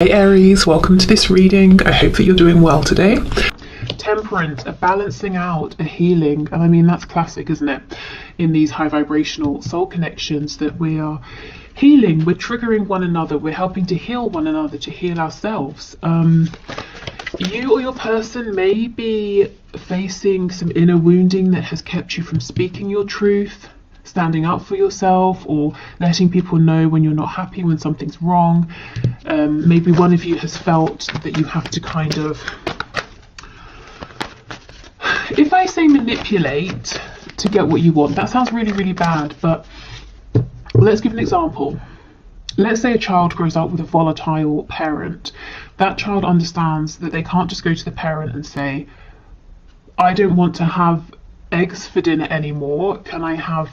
Hey Aries, welcome to this reading. I hope that you're doing well today. Temperance, a balancing out, a healing, and I mean that's classic, isn't it? In these high vibrational soul connections that we are healing, we're triggering one another, we're helping to heal one another, to heal ourselves. You or your person may be facing some inner wounding that has kept you from speaking your truth, standing up for yourself, or letting people know when you're not happy, when something's wrong. Maybe one of you has felt that you have to kind of, if I say manipulate to get what you want, that sounds really, really bad, but let's give an example. Let's say a child grows up with a volatile parent. That child understands that they can't just go to the parent and say, I don't want to have eggs for dinner anymore, can I have,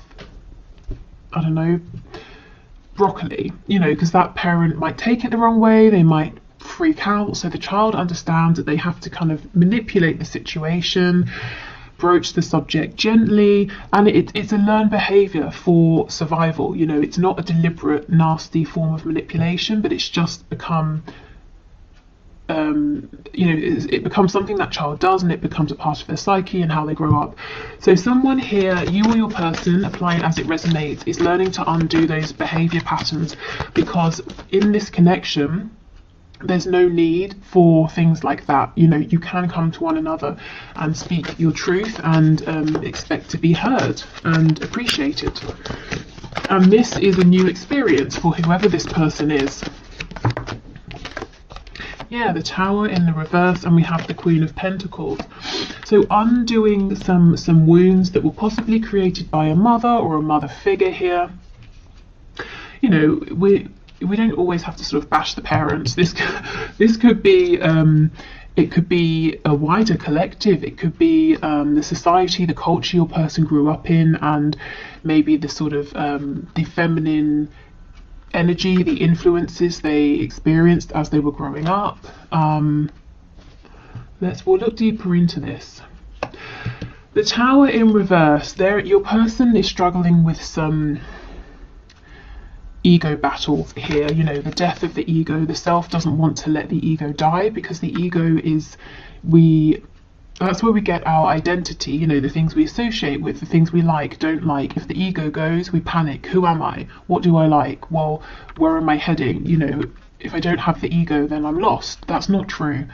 I don't know, broccoli, because that parent might take it the wrong way, they might freak out. So the child understands that they have to kind of manipulate the situation, broach the subject gently, and it's a learned behavior for survival. It's not a deliberate, nasty form of manipulation, but it's just become it becomes something that child does, and it becomes a part of their psyche and how they grow up. So someone here, you or your person, apply it as it resonates, is learning to undo those behavior patterns, because in this connection there's no need for things like that. You can come to one another and speak your truth and expect to be heard and appreciated. And this is a new experience for whoever this person is. Yeah, the Tower in the reverse, and we have the Queen of Pentacles. So undoing some wounds that were possibly created by a mother or a mother figure here. We don't always have to sort of bash the parents. This could be it could be a wider collective. It could be the society, the culture your person grew up in, and maybe the sort of the feminine energy, the influences they experienced as they were growing up. We'll look deeper into this. The Tower in reverse, your person is struggling with some ego battles here. The death of the ego. The self doesn't want to let the ego die, because the ego is, that's where we get our identity, the things we associate with, the things we like, don't like. If the ego goes, we panic. Who am I? What do I like? Well, where am I heading? If I don't have the ego, then I'm lost. That's not true.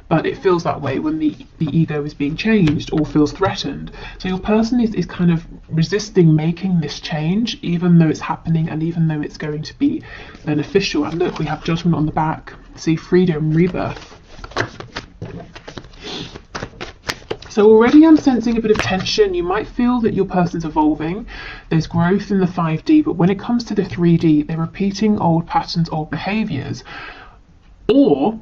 But it feels that way when the ego is being changed or feels threatened. So your person is kind of resisting making this change, even though it's happening and even though it's going to be beneficial. And look, we have Judgment on the back. See, freedom, rebirth. So already I'm sensing a bit of tension. You might feel that your person's evolving. There's growth in the 5D, but when it comes to the 3D, they're repeating old patterns, old behaviors, or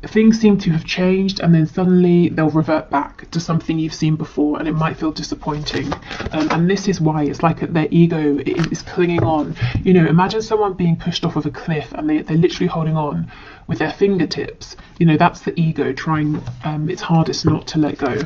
things seem to have changed and then suddenly they'll revert back to something you've seen before, and it might feel disappointing. And this is why it's like their ego is clinging on. Imagine someone being pushed off of a cliff and they're literally holding on with their fingertips. That's the ego trying its hardest not to let go.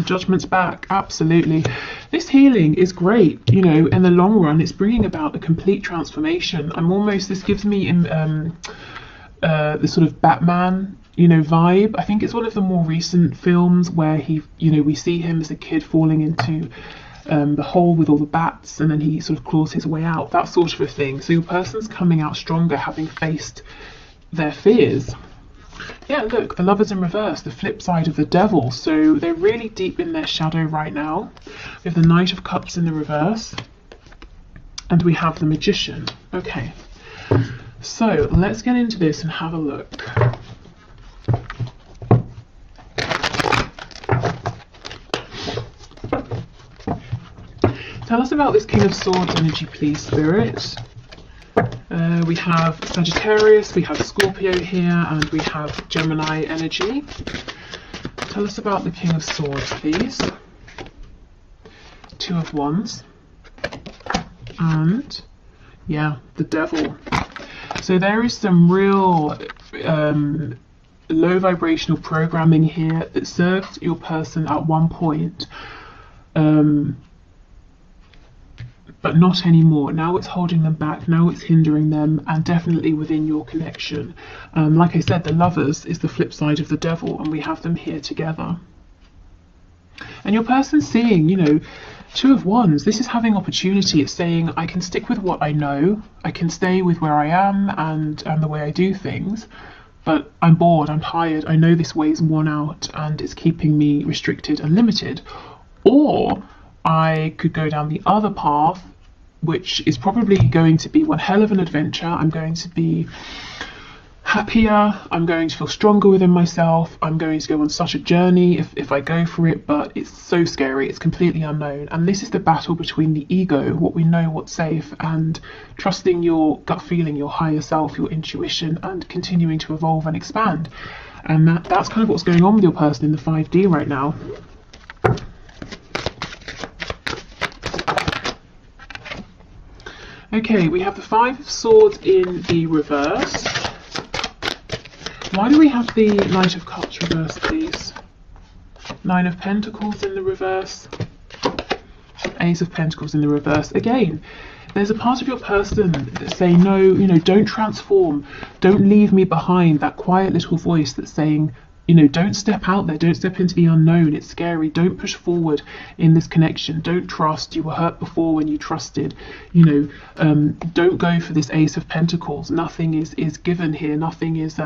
Judgment's back, absolutely. This healing is great, in the long run. It's bringing about a complete transformation. This gives me the sort of Batman, vibe. I think it's one of the more recent films where we see him as a kid falling into the hole with all the bats, and then he sort of claws his way out, that sort of a thing. So your person's coming out stronger, having faced their fears. Yeah, look, the Lovers in reverse, the flip side of the Devil. So they're really deep in their shadow right now. We have the Knight of Cups in the reverse, and we have the Magician. Okay, so let's get into this and have a look. Tell us about this King of Swords energy, please, Spirit. We have Sagittarius, we have Scorpio here, and we have Gemini energy. Tell us about the King of Swords, please. Two of Wands. And, yeah, the Devil. So there is some real low vibrational programming here that served your person at one point but not anymore. Now it's holding them back, now it's hindering them, and definitely within your connection. Like I said, the Lovers is the flip side of the Devil, and we have them here together. And your person's seeing, you know, Two of Wands. This is having opportunity. It's saying, I can stick with what I know, I can stay with where I am and the way I do things, but I'm bored, I'm tired, I know this way's worn out and it's keeping me restricted and limited. Or I could go down the other path, which is probably going to be one hell of an adventure. I'm going to be happier, I'm going to feel stronger within myself, I'm going to go on such a journey if I go for it, but it's so scary, it's completely unknown. And this is the battle between the ego, what we know, what's safe, and trusting your gut feeling, your higher self, your intuition, and continuing to evolve and expand. And that's kind of what's going on with your person in the 5D right now. Okay, we have the Five of Swords in the reverse. Why do we have the Knight of Cups reversed, please? Nine of Pentacles in the reverse. Ace of Pentacles in the reverse. Again, there's a part of your person that's saying, no, you know, don't transform. Don't leave me behind. That quiet little voice that's saying, you know, don't step out there. Don't step into the unknown. It's scary. Don't push forward in this connection. Don't trust. You were hurt before when you trusted. You know, don't go for this Ace of Pentacles. Nothing is given here. Nothing is...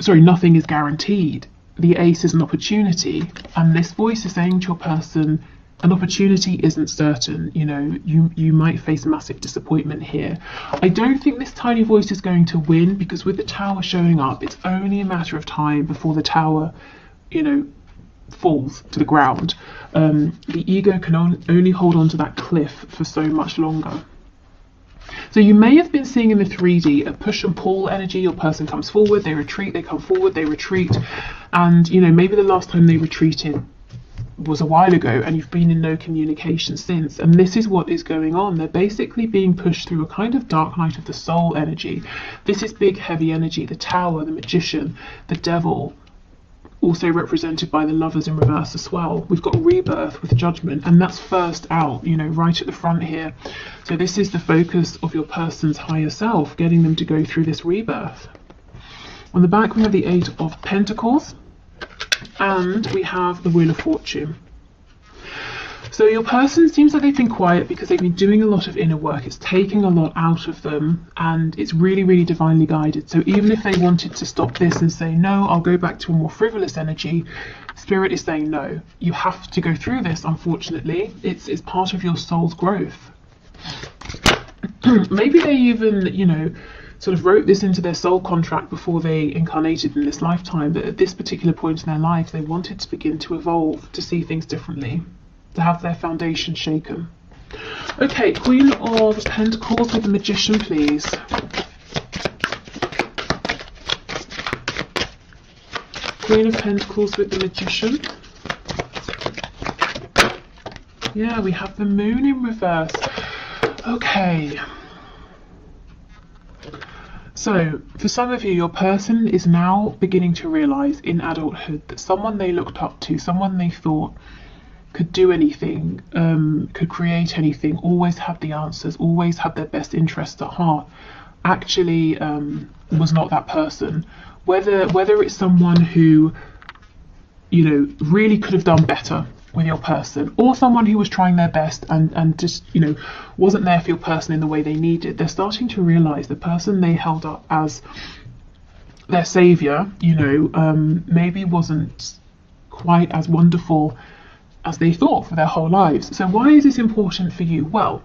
nothing is guaranteed. The Ace is an opportunity, and this voice is saying to your person, an opportunity isn't certain. You know, you might face massive disappointment here. I don't think this tiny voice is going to win, because with the Tower showing up, it's only a matter of time before the Tower, you know, falls to the ground. The ego can only hold on to that cliff for so much longer. So you may have been seeing in the 3D a push and pull energy. Your person comes forward, they retreat, they come forward, they retreat. And, you know, maybe the last time they retreated was a while ago and you've been in no communication since. And this is what is going on. They're basically being pushed through a kind of dark night of the soul energy. This is big, heavy energy. The Tower, the Magician, the Devil, also represented by the Lovers in reverse as well. We've got Rebirth with Judgment, and that's first out, you know, right at the front here. So this is the focus of your person's higher self, getting them to go through this rebirth. On the back we have the Eight of Pentacles, and we have the Wheel of Fortune. So your person seems like they've been quiet because they've been doing a lot of inner work. It's taking a lot out of them, and it's really, really divinely guided. So even if they wanted to stop this and say, no, I'll go back to a more frivolous energy, Spirit is saying, no, you have to go through this, unfortunately. It's part of your soul's growth. Maybe they even, you know, sort of wrote this into their soul contract before they incarnated in this lifetime, but at this particular point in their life, they wanted to begin to evolve, to see things differently, to have their foundation shaken. Okay, Queen of Pentacles with the Magician, please. Queen of Pentacles with the Magician. Yeah, we have the Moon in reverse. Okay. So, for some of you, your person is now beginning to realise in adulthood that someone they looked up to, someone they thought could do anything, could create anything, always had the answers, always had their best interests at heart, actually was not that person. Whether it's someone who, you know, really could have done better with your person, or someone who was trying their best and just, you know, wasn't there for your person in the way they needed, they're starting to realise the person they held up as their saviour, you know, maybe wasn't quite as wonderful as they thought for their whole lives. So why is this important for you? Well,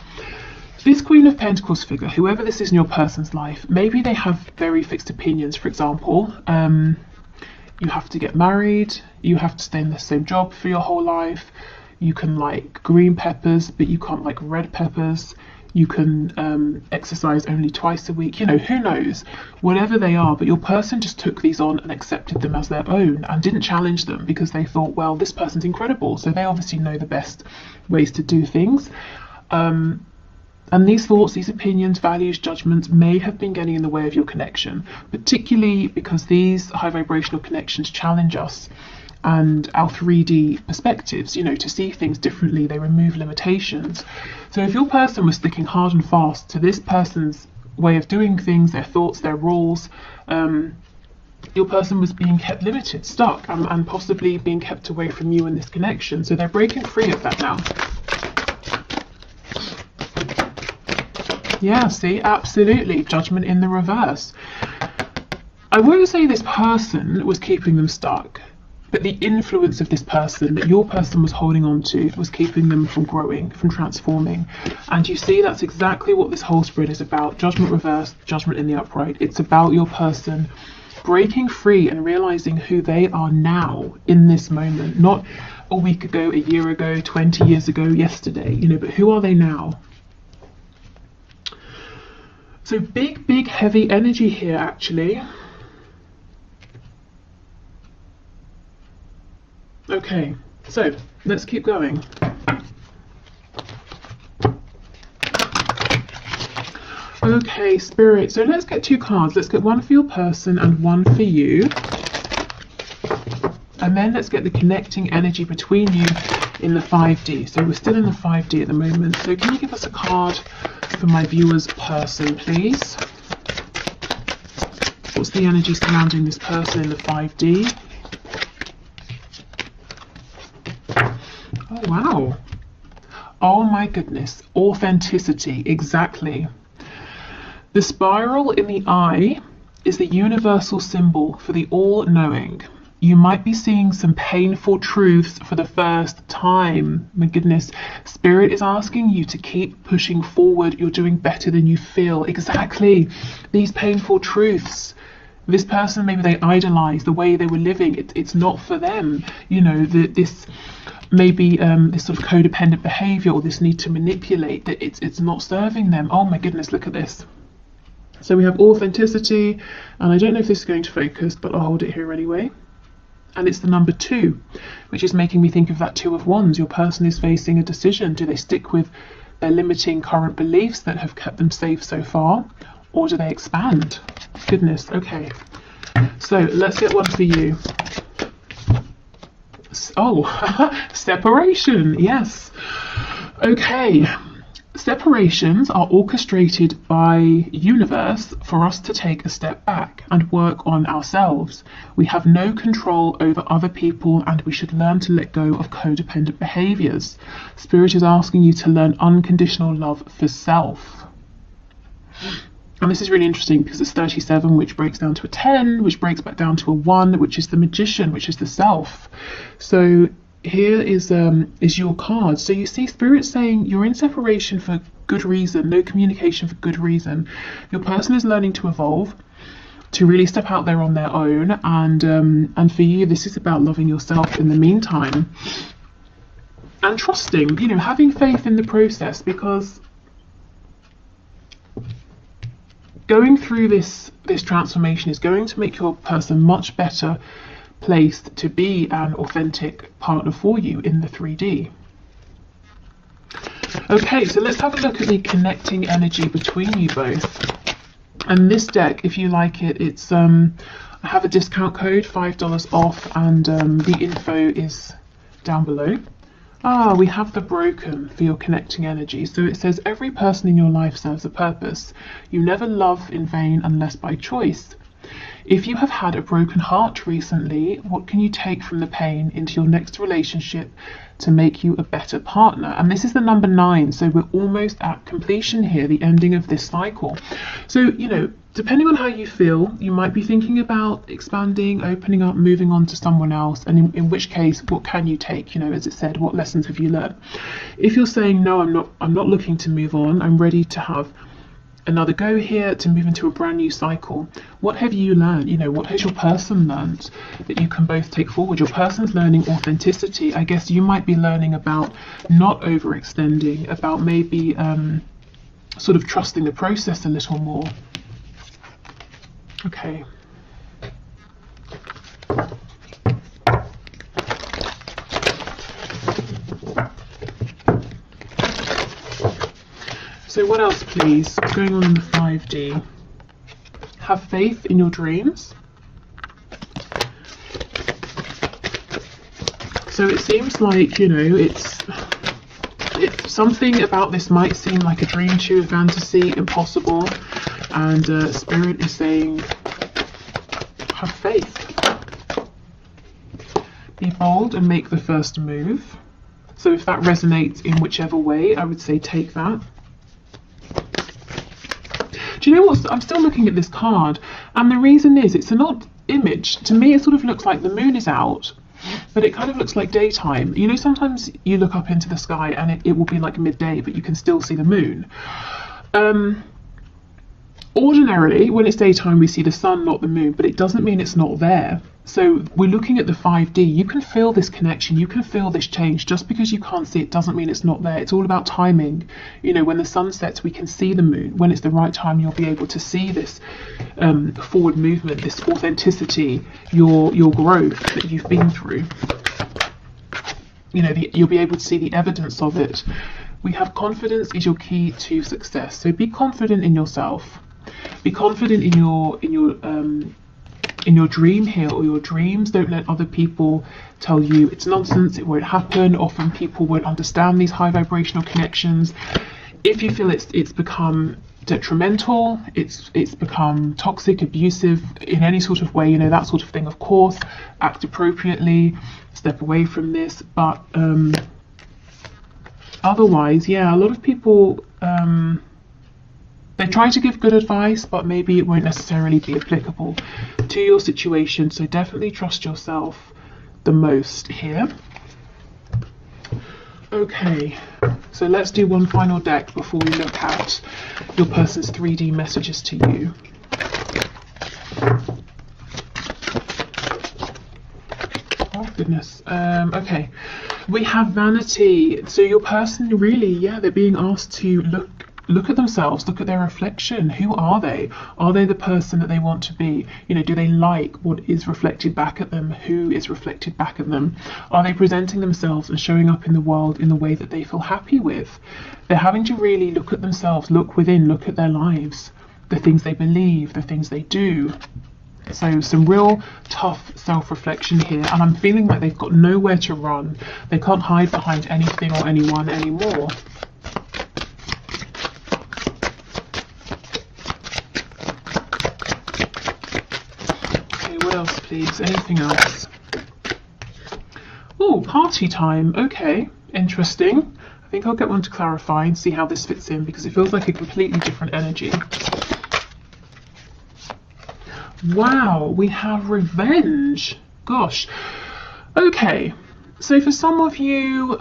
this Queen of Pentacles figure, whoever this is in your person's life, maybe they have very fixed opinions. For example, you have to get married, you have to stay in the same job for your whole life, you can like green peppers but you can't like red peppers, you can exercise only twice a week, you know, who knows, whatever they are. But your person just took these on and accepted them as their own and didn't challenge them because they thought, well, this person's incredible, so they obviously know the best ways to do things. And these thoughts, these opinions, values, judgments may have been getting in the way of your connection, particularly because these high vibrational connections challenge us and our 3D perspectives, you know, to see things differently. They remove limitations. So if your person was sticking hard and fast to this person's way of doing things, their thoughts, their rules, your person was being kept limited, stuck, and possibly being kept away from you in this connection. So they're breaking free of that now. Yeah, see, absolutely. Judgment in the reverse. I won't say this person was keeping them stuck, but the influence of this person that your person was holding on to was keeping them from growing, from transforming. And you see, that's exactly what this whole spread is about. Judgment reversed, judgment in the upright. It's about your person breaking free and realizing who they are now in this moment, not a week ago, a year ago, 20 years ago, yesterday, you know, but who are they now? So big, heavy energy here, actually. Okay, so let's keep going. Okay, Spirit, so let's get 2 cards. Let's get one for your person and one for you. And then let's get the connecting energy between you in the 5D. So we're still in the 5D at the moment. So can you give us a card for my viewer's person, please? What's the energy surrounding this person in the 5D? Oh, wow. Oh my goodness. Authenticity, exactly. The spiral in the eye is the universal symbol for the all-knowing. You might be seeing some painful truths for the first time. My goodness, Spirit is asking you to keep pushing forward. You're doing better than you feel. Exactly. These painful truths. This person, maybe they idolize the way they were living. It's not for them. You know, this maybe this sort of codependent behavior or this need to manipulate, that it's not serving them. Oh my goodness, look at this. So we have authenticity, and I don't know if this is going to focus, but I'll hold it here anyway. And it's the number 2, which is making me think of that 2 of Wands. Your person is facing a decision. Do they stick with their limiting current beliefs that have kept them safe so far, or do they expand? Goodness, okay. So let's get one for you. Oh, separation, yes. Okay. Separations are orchestrated by universe for us to take a step back and work on ourselves. We have no control over other people, and we should learn to let go of codependent behaviors. Spirit is asking you to learn unconditional love for self. And this is really interesting because it's 37, which breaks down to a 10, which breaks back down to a 1, which is the magician, which is the self. So here is your card. So you see Spirit saying you're in separation for good reason, no communication for good reason. Your person is learning to evolve, to really step out there on their own, and for you this is about loving yourself in the meantime and trusting, you know, having faith in the process, because going through this transformation is going to make your person much better placed to be an authentic partner for you in the 3D. Okay, so let's have a look at the connecting energy between you both. And this deck, if you like it, it's I have a discount code, $5 off, and the info is down below. Ah, we have the Broken for your connecting energy. So it says every person in your life serves a purpose. You never love in vain unless by choice. If you have had a broken heart recently, what can you take from the pain into your next relationship to make you a better partner? And this is the number 9, so we're almost at completion here, the ending of this cycle. So, you know, depending on how you feel, you might be thinking about expanding, opening up, moving on to someone else, and in which case, what can you take? You know, as it said, what lessons have you learned? If you're saying, no, I'm not looking to move on, I'm ready to have another go here, to move into a brand new cycle. What have you learned? You know, what has your person learned that you can both take forward? Your person's learning authenticity. I guess you might be learning about not overextending, about maybe sort of trusting the process a little more. Okay. So what else, please? What's going on in the 5D? Have faith in your dreams. So it seems like, you know, it's something about this might seem like a dream to you, a fantasy, impossible, and Spirit is saying, have faith. Be bold and make the first move. So if that resonates in whichever way, I would say take that. Do you know what? I'm still looking at this card, and the reason is it's an odd image. To me, it sort of looks like the moon is out, but it kind of looks like daytime. You know, sometimes you look up into the sky and it will be like midday, but you can still see the moon. Ordinarily, when it's daytime, we see the sun, not the moon, but it doesn't mean it's not there. So we're looking at the 5D. You can feel this connection. You can feel this change. Just because you can't see it doesn't mean it's not there. It's all about timing. You know, when the sun sets, we can see the moon. When it's the right time, you'll be able to see this forward movement, this authenticity, your growth that you've been through. You know, you'll be able to see the evidence of it. We have confidence is your key to success. So be confident in yourself. Be confident in your dream here, or your dreams. Don't let other people tell you it's nonsense, it won't happen. Often people won't understand these high vibrational connections. If you feel it's become detrimental, it's become toxic, abusive in any sort of way, you know, that sort of thing, of course, act appropriately, step away from this. But otherwise, yeah, a lot of people they try to give good advice, but maybe it won't necessarily be applicable to your situation. So definitely trust yourself the most here. Okay, so let's do one final deck before we look at your person's 3D messages to you. Oh goodness. Okay, we have vanity. So your person really, yeah, they're being asked to look at themselves, look at their reflection. Who are they? Are they the person that they want to be? You know, do they like what is reflected back at them? Who is reflected back at them? Are they presenting themselves and showing up in the world in the way that they feel happy with? They're having to really look at themselves, look within, look at their lives, the things they believe, the things they do. So some real tough self-reflection here, and I'm feeling like they've got nowhere to run. They can't hide behind anything or anyone anymore. What else, please? Anything else? Oh, party time. Okay, interesting. I think I'll get one to clarify and see how this fits in, because it feels like a completely different energy. Wow, we have revenge. Gosh. Okay, so for some of you,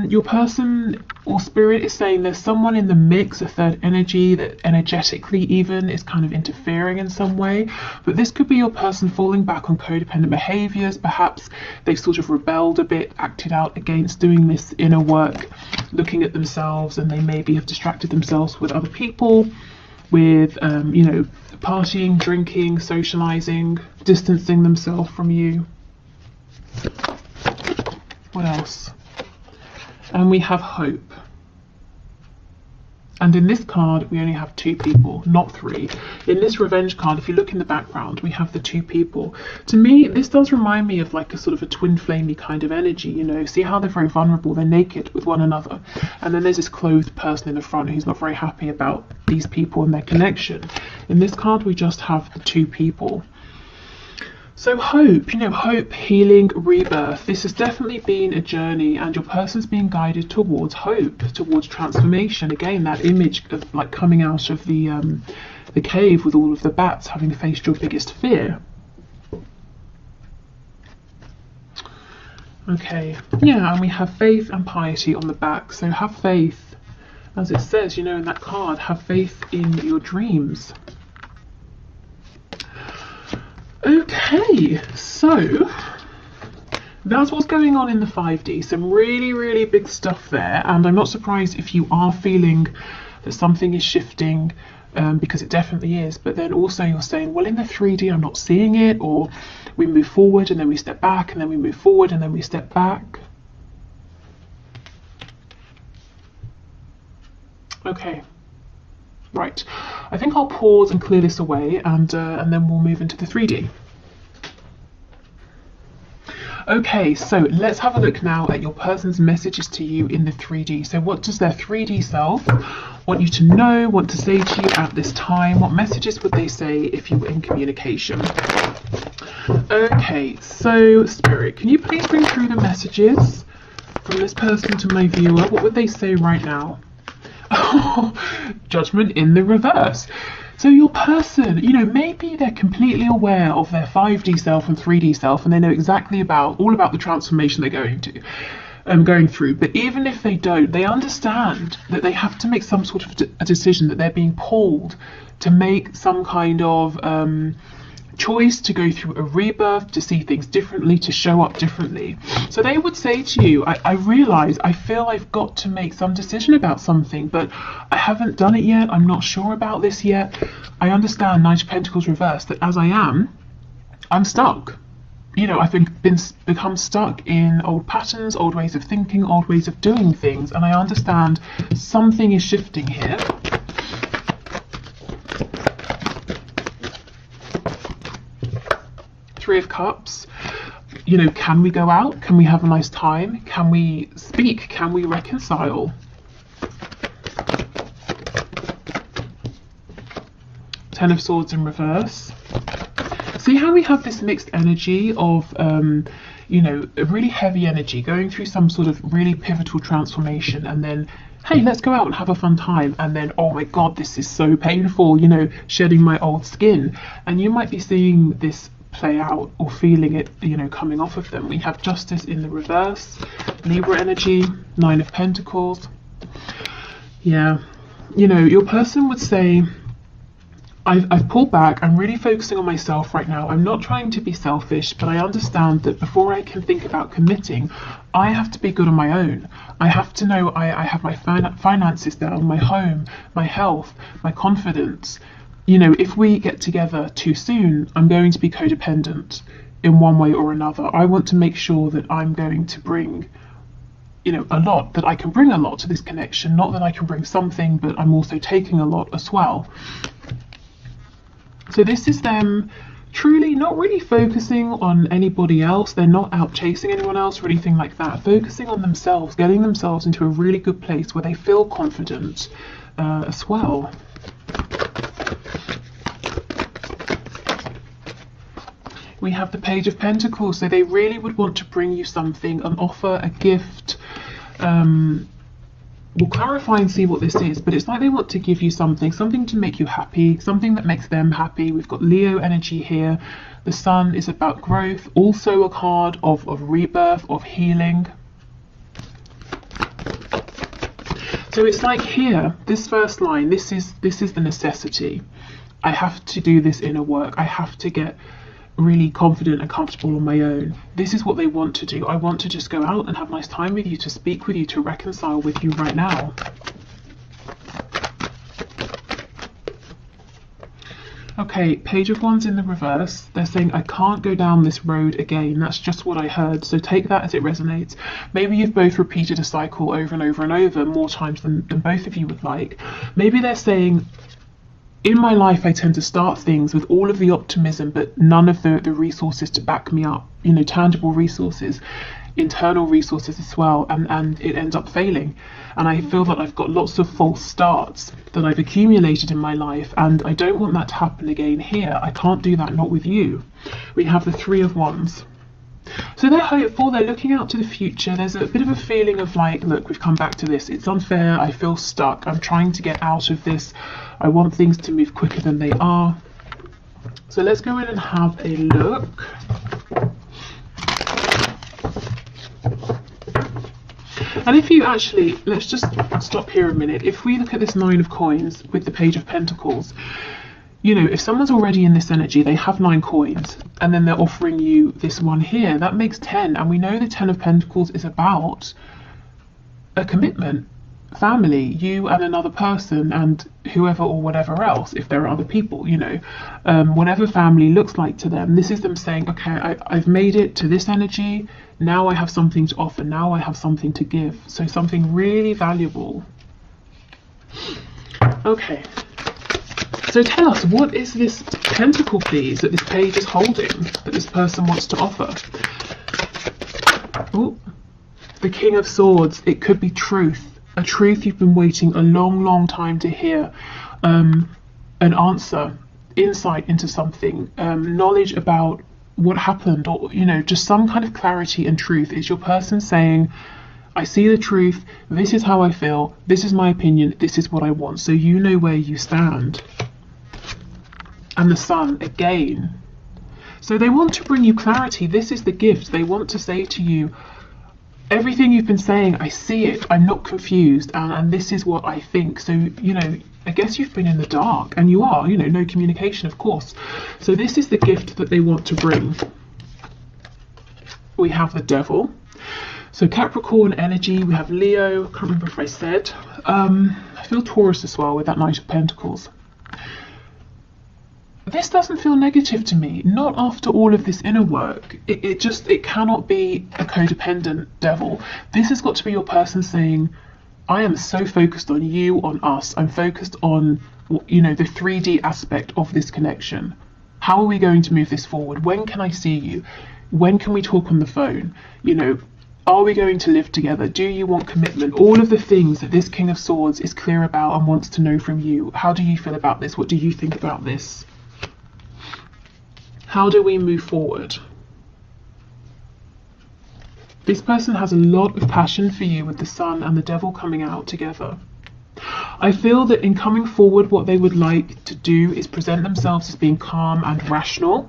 your person or spirit is saying there's someone in the mix, a third energy that energetically even is kind of interfering in some way. But this could be your person falling back on codependent behaviors. Perhaps they've sort of rebelled a bit, acted out against doing this inner work, looking at themselves, and they maybe have distracted themselves with other people, with you know, partying, drinking, socializing, distancing themselves from you. What else? And we have hope. And in this card, we only have 2 people, not 3. In this revenge card, if you look in the background, we have the 2 people. To me, this does remind me of like a sort of a twin flamey kind of energy, you know. See how they're very vulnerable, they're naked with one another. And then there's this clothed person in the front who's not very happy about these people and their connection. In this card, we just have the 2 people. So hope, you know, hope, healing, rebirth. This has definitely been a journey, and your person's being guided towards hope, towards transformation. Again, that image of like coming out of the cave with all of the bats, having faced your biggest fear. Okay, yeah, and we have faith and piety on the back. So have faith, as it says, you know, in that card, have faith in your dreams. Okay, so that's what's going on in the 5D. Some really, really big stuff there, and I'm not surprised if you are feeling that something is shifting, because it definitely is. But then also you're saying, well, in the 3D I'm not seeing it, or we move forward and then we step back, and then we move forward and then we step back. Okay. Right, I think I'll pause and clear this away, and then we'll move into the 3D. Okay, so let's have a look now at your person's messages to you in the 3D. So what does their 3D self want you to know, want to say to you at this time? What messages would they say if you were in communication? Okay, so Spirit, can you please bring through the messages from this person to my viewer? What would they say right now? Judgment in the reverse. So your person, you know, maybe they're completely aware of their 5D self and 3D self, and they know exactly all about the transformation they're going through. But even if they don't, they understand that they have to make some sort of a decision, that they're being pulled to make some kind of choice, to go through a rebirth, to see things differently, to show up differently. So they would say to you, I realize, I feel I've got to make some decision about something, but I haven't done it yet. I'm not sure about this yet. I understand, Knight of Pentacles reversed, that as I'm stuck. You know, I've become stuck in old patterns, old ways of thinking, old ways of doing things, and I understand something is shifting here. Three of Cups. You know, can we go out? Can we have a nice time? Can we speak? Can we reconcile? Ten of Swords in reverse. See how we have this mixed energy of, you know, a really heavy energy going through some sort of really pivotal transformation, and then, hey, let's go out and have a fun time, and then, oh my God, this is so painful, you know, shedding my old skin. And you might be seeing this play out or feeling it, you know, coming off of them. We have Justice in the reverse, Libra energy, Nine of Pentacles. Yeah, you know, your person would say, I've pulled back. I'm really focusing on myself right now. I'm not trying to be selfish, but I understand that before I can think about committing, I have to be good on my own. I have to know I have my finances down, my home, my health, my confidence. You know, if we get together too soon, I'm going to be codependent in one way or another. I want to make sure that I'm going to bring, you know, a lot, that I can bring a lot to this connection, not that I can bring something, but I'm also taking a lot as well. So this is them truly not really focusing on anybody else. They're not out chasing anyone else or anything like that. Focusing on themselves, getting themselves into a really good place where they feel confident as well. We have the Page of Pentacles. So they really would want to bring you something, an offer, a gift. We'll clarify and see what this is, but it's like they want to give you something to make you happy, something that makes them happy. We've got Leo energy here. The Sun is about growth, also a card of rebirth, of healing. So it's like here, this first line, this is the necessity. I have to do this inner work. I have to get really confident and comfortable on my own. This is what they want to do. I want to just go out and have a nice time with you, to speak with you, to reconcile with you right now. Okay, Page of Wands in the reverse. They're saying, I can't go down this road again. That's just what I heard. So take that as it resonates. Maybe you've both repeated a cycle over and over and over, more times than both of you would like. Maybe they're saying, in my life, I tend to start things with all of the optimism, but none of the resources to back me up, you know, tangible resources, internal resources as well, and it ends up failing. And I feel that I've got lots of false starts that I've accumulated in my life, and I don't want that to happen again here. I can't do that, not with you. We have the Three of Wands. So they're hopeful, they're looking out to the future. There's a bit of a feeling of like, look, we've come back to this. It's unfair, I feel stuck, I'm trying to get out of this. I want things to move quicker than they are. So let's go in and have a look. And if you actually, let's just stop here a minute. If we look at this Nine of Coins with the Page of Pentacles, you know, if someone's already in this energy, they have 9 coins, and then they're offering you this one here, that makes 10. And we know the 10 of Pentacles is about a commitment, family, you and another person, and whoever or whatever else, if there are other people, you know, whatever family looks like to them. This is them saying, okay, I've made it to this energy, now I have something to offer, now I have something to give. So something really valuable. Okay. So tell us, what is this pentacle, please, that this page is holding, that this person wants to offer? The King of Swords, it could be truth, a truth you've been waiting a long time to hear, an answer, insight into something, knowledge about what happened, or just some kind of clarity and truth. It's your person saying, I see the truth, this is how I feel, this is my opinion, this is what I want, so you know where you stand. And the Sun again. So they want to bring you clarity. This is the gift. They want to say to you, everything you've been saying, I see it, I'm not confused, and this is what I think. So, I guess you've been in the dark, and you are, no communication, of course. So this is the gift that they want to bring. We have the Devil. So Capricorn energy, we have Leo, I can't remember if I said. I feel Taurus as well with that Knight of Pentacles. This doesn't feel negative to me, not after all of this inner work. It cannot be a codependent devil. This has got to be your person saying, I am so focused on you, on us. I'm focused on, the 3D aspect of this connection. How are we going to move this forward? When can I see you? When can we talk on the phone? Are we going to live together? Do you want commitment? All of the things that this King of Swords is clear about and wants to know from you. How do you feel about this? What do you think about this? How do we move forward? This person has a lot of passion for you with the Sun and the Devil coming out together. I feel that in coming forward, what they would like to do is present themselves as being calm and rational.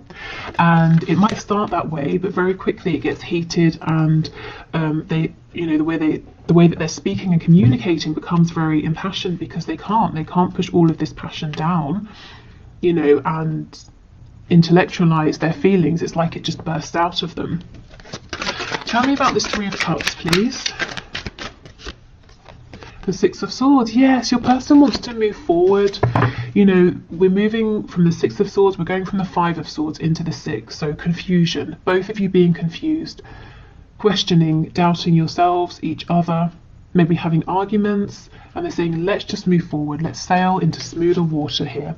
And it might start that way, but very quickly it gets heated, and the way that they're speaking and communicating becomes very impassioned, because they can't push all of this passion down, and intellectualize their feelings. It's like it just bursts out of them. Tell me about this Three of Cups, please. The Six of Swords. Yes, your person wants to move forward. We're moving from the Six of Swords, we're going from the Five of Swords into the Six. So confusion, both of you being confused, questioning, doubting yourselves, each other, maybe having arguments, and they're saying, let's just move forward, let's sail into smoother water here.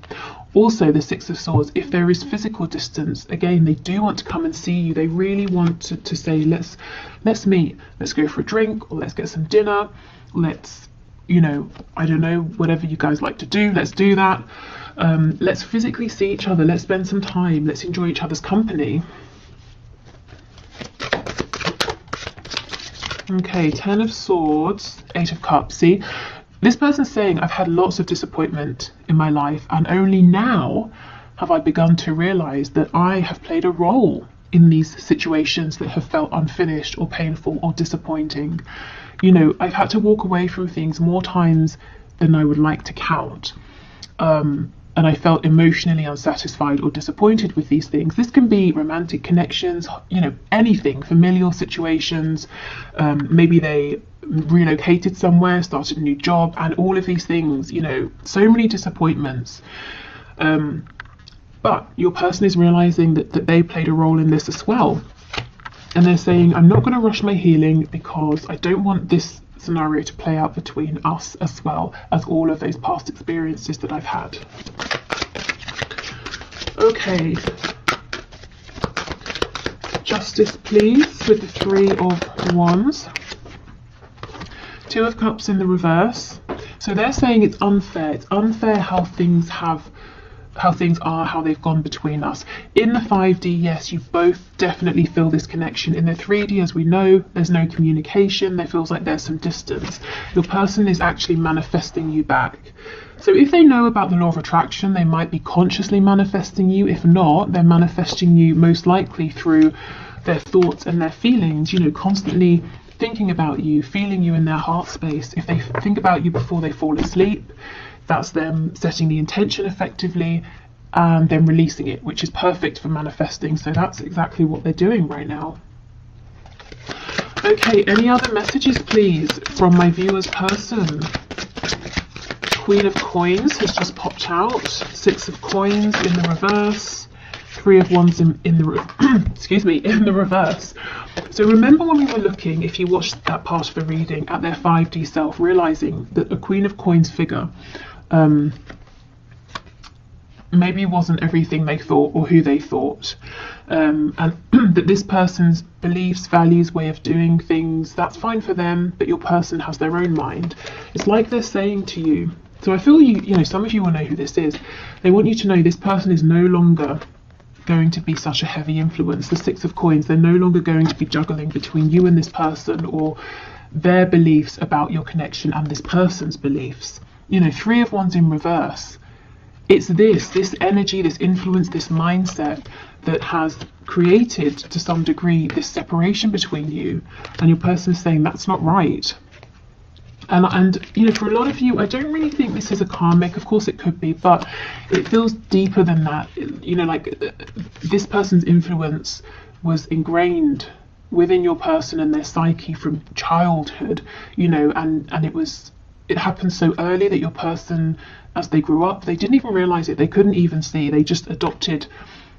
Also, the Six of Swords, if there is physical distance, again, they do want to come and see you. They really want to say, let's meet, let's go for a drink, or let's get some dinner, let's, I don't know, whatever you guys like to do, let's do that. Let's physically see each other, let's spend some time, let's enjoy each other's company. Okay, Ten of Swords, Eight of Cups. See, this person's saying, I've had lots of disappointment in my life, and only now have I begun to realize that I have played a role in these situations that have felt unfinished or painful or disappointing. I've had to walk away from things more times than I would like to count. And I felt emotionally unsatisfied or disappointed with these things. This can be romantic connections, anything, familial situations. Maybe they relocated somewhere, started a new job, and all of these things, so many disappointments. But your person is realizing that they played a role in this as well. And they're saying, I'm not going to rush my healing because I don't want this scenario to play out between us as well as all of those past experiences that I've had. Okay. Justice, please, with the Three of Wands. Two of Cups in the reverse. So they're saying it's unfair. It's unfair how things are, how they've gone between us. In the 5D, yes, you both definitely feel this connection. In the 3D, as we know, there's no communication. There feels like there's some distance. Your person is actually manifesting you back. So if they know about the law of attraction, they might be consciously manifesting you. If not, they're manifesting you most likely through their thoughts and their feelings, constantly thinking about you, feeling you in their heart space. If they think about you before they fall asleep, that's them setting the intention effectively and then releasing it, which is perfect for manifesting. So that's exactly what they're doing right now. Okay, any other messages, please, from my viewer's person? Queen of Coins has just popped out. Six of Coins in the reverse. Three of Wands in the excuse me, in the reverse. So remember when we were looking, if you watched that part of the reading, at their 5D self, realizing that a Queen of Coins figure maybe wasn't everything they thought or who they thought, and that this person's beliefs, values, way of doing things, that's fine for them, but your person has their own mind. It's like they're saying to you, so I feel you know, some of you will know who this is. They want you to know this person is no longer going to be such a heavy influence. The Six of Coins, they're no longer going to be juggling between you and this person, or their beliefs about your connection and this person's beliefs. You know, Three of Wands in reverse. It's this energy, this influence, this mindset that has created to some degree this separation between you, and your person is saying that's not right. And you know, for a lot of you, I don't really think this is a karmic. Of course it could be, but it feels deeper than that. You know, like this person's influence was ingrained within your person and their psyche from childhood, you know, and it happened so early that your person, as they grew up, they didn't even realize it. They couldn't even see. They just adopted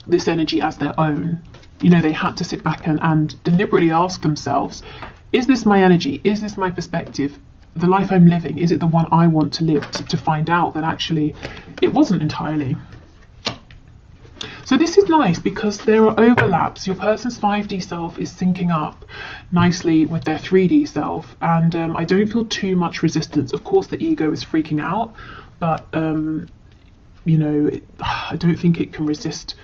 this energy as their own. You know, they had to sit back and deliberately ask themselves, is this my energy? Is this my perspective? The life I'm living, is it the one I want to live? To find out that actually it wasn't entirely. So this is nice because there are overlaps. Your person's 5D self is syncing up nicely with their 3D self, and I don't feel too much resistance. Of course the ego is freaking out, but you know, I don't think it can resist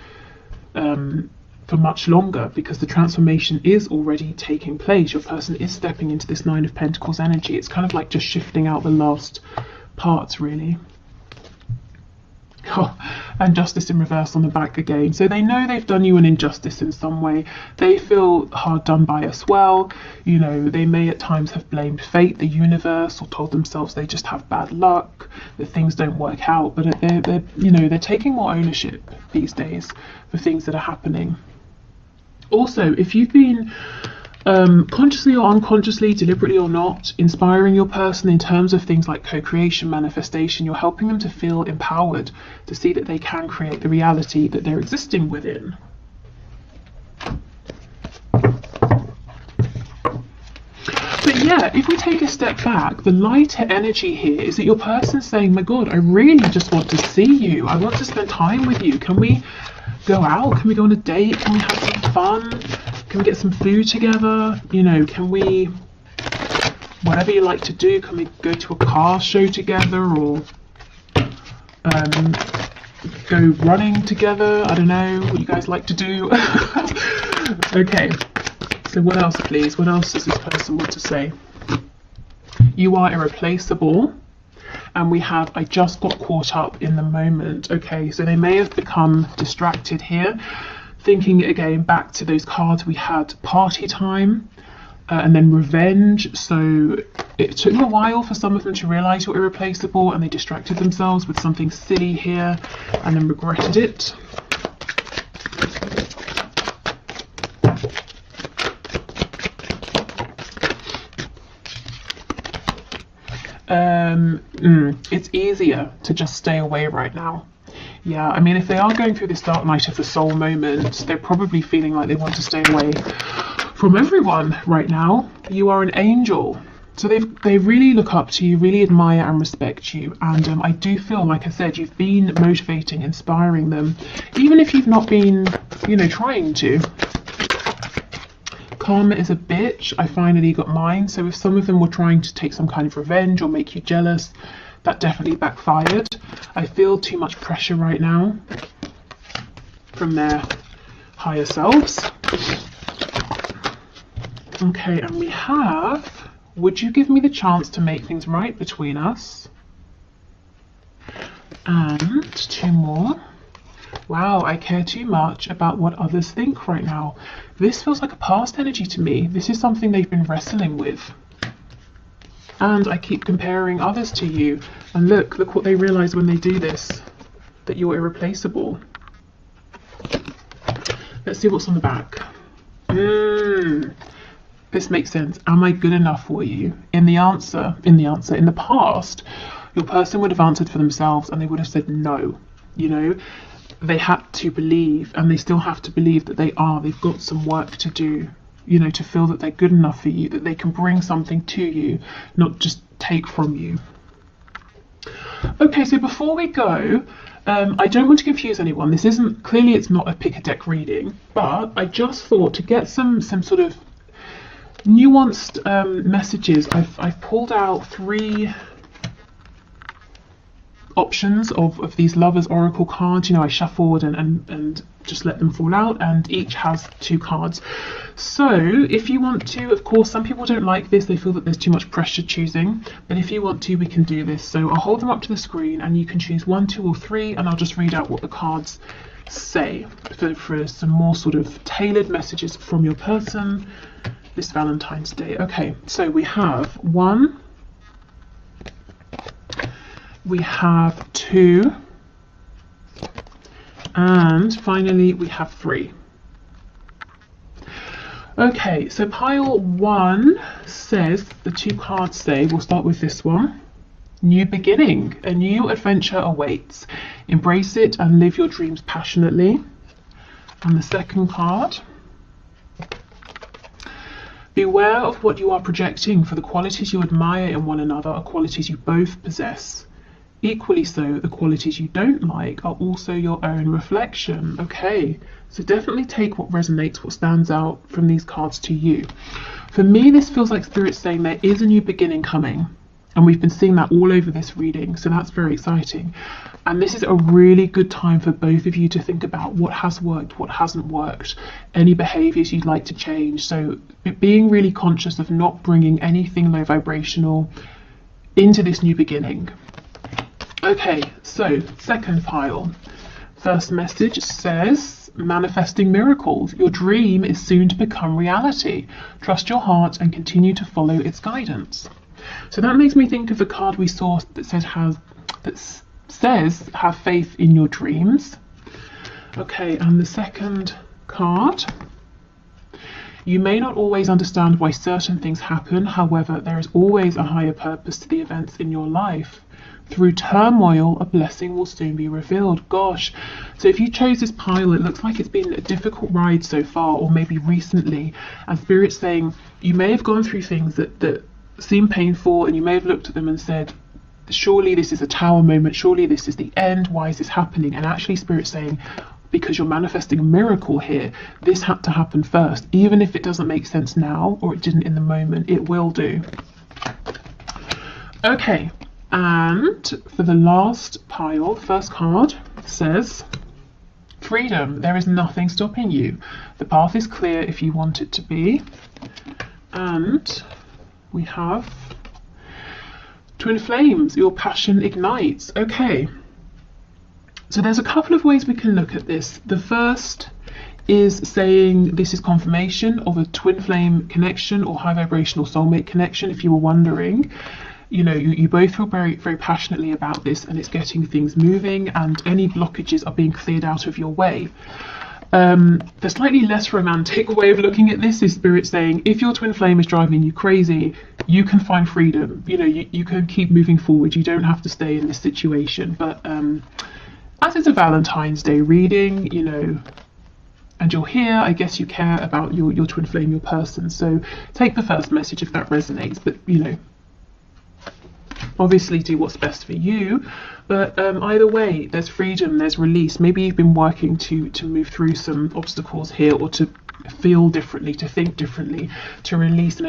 for much longer, because the transformation is already taking place. Your person is stepping into this Nine of Pentacles energy. It's kind of like just shifting out the last parts, really. Oh, and Justice in reverse on the back again. So they know they've done you an injustice in some way. They feel hard done by as well. You know, they may at times have blamed fate, the universe, or told themselves they just have bad luck, that things don't work out. But they're you know, they're taking more ownership these days for things that are happening. Also, if you've been consciously or unconsciously, deliberately or not, inspiring your person in terms of things like co-creation, manifestation, you're helping them to feel empowered, to see that they can create the reality that they're existing within. But yeah, if we take a step back, the lighter energy here is that your person's saying, my God, I really just want to see you. I want to spend time with you. Can we go out? Can we go on a date? Can we have some fun? Can we get some food together? You know, can we, whatever you like to do, can we go to a car show together, or go running together? I don't know what you guys like to do. Okay, so what else, please? What else does this person want to say? You are irreplaceable. And we have, I just got caught up in the moment. Okay, so they may have become distracted here, thinking again back to those cards we had, party time, and then revenge. So it took a while for some of them to realize you're irreplaceable, and they distracted themselves with something silly here and then regretted it. It's easier to just stay away right now. Yeah, I mean, if they are going through this dark night of the soul moment, they're probably feeling like they want to stay away from everyone right now. You are an angel. So they really look up to you, really admire and respect you. And I do feel, like I said, you've been motivating, inspiring them, even if you've not been, you know, trying to. Karma is a bitch. I finally got mine. So if some of them were trying to take some kind of revenge or make you jealous, that definitely backfired. I feel too much pressure right now from their higher selves. Okay, and we have, would you give me the chance to make things right between us? And two more. Wow, I care too much about what others think right now. This feels like a past energy to me. This is something they've been wrestling with. And I keep comparing others to you. And look what they realize when they do this, that you're irreplaceable. Let's see what's on the back. This makes sense. Am I good enough for you? In the past, your person would have answered for themselves and they would have said no. You know, they had to believe, and they still have to believe that they've got some work to do, you know, to feel that they're good enough for you, that they can bring something to you, not just take from you. Okay, so before we go, I don't want to confuse anyone. This isn't, clearly it's not a pick a deck reading, but I just thought to get some sort of nuanced messages, I've pulled out 3 options of these lovers oracle cards. You know, I shuffled and just let them fall out, and each has 2 cards. So if you want to, of course, some people don't like this, they feel that there's too much pressure choosing, but if you want to, we can do this. So I'll hold them up to the screen and you can choose 1, 2 or 3, and I'll just read out what the cards say for some more sort of tailored messages from your person this Valentine's Day. Okay, so we have 1, we have 2, and finally we have 3. Okay, so pile 1 says, the 2 cards say, we'll start with this one, new beginning, a new adventure awaits, embrace it and live your dreams passionately. And the second card, beware of what you are projecting, for the qualities you admire in one another are qualities you both possess. Equally so, the qualities you don't like are also your own reflection. Okay, so definitely take what resonates, what stands out from these cards to you. For me, this feels like Spirit's saying there is a new beginning coming, and we've been seeing that all over this reading, so that's very exciting. And this is a really good time for both of you to think about what has worked, what hasn't worked, any behaviours you'd like to change. So being really conscious of not bringing anything low vibrational into this new beginning. Okay, so second pile. First message says, manifesting miracles. Your dream is soon to become reality. Trust your heart and continue to follow its guidance. So that makes me think of the card we saw that says have faith in your dreams. Okay, and the second card, you may not always understand why certain things happen. However, there is always a higher purpose to the events in your life. Through turmoil, a blessing will soon be revealed. Gosh, so if you chose this pile, it looks like it's been a difficult ride so far, or maybe recently, and Spirit's saying you may have gone through things that seem painful, and you may have looked at them and said, surely this is a tower moment, surely this is the end, why is this happening? And actually Spirit's saying, because you're manifesting a miracle here, this had to happen first. Even if it doesn't make sense now, or it didn't in the moment, it will do. Okay, and for the last pile, first card says, freedom. There is nothing stopping you. The path is clear if you want it to be. And we have twin flames, your passion ignites. Okay, so there's a couple of ways we can look at this. The first is saying this is confirmation of a twin flame connection or high vibrational soulmate connection. If you were wondering, you know, you both feel very, very passionately about this, and it's getting things moving, and any blockages are being cleared out of your way. The slightly less romantic way of looking at this is Spirit saying, if your twin flame is driving you crazy, you can find freedom. You know, you can keep moving forward. You don't have to stay in this situation. But as it's a Valentine's Day reading, you know, and you're here, I guess you care about your twin flame, your person. So take the first message if that resonates. But, you know, obviously do what's best for you, but either way, there's freedom, there's release. Maybe you've been working to move through some obstacles here, or to feel differently, to think differently, to release and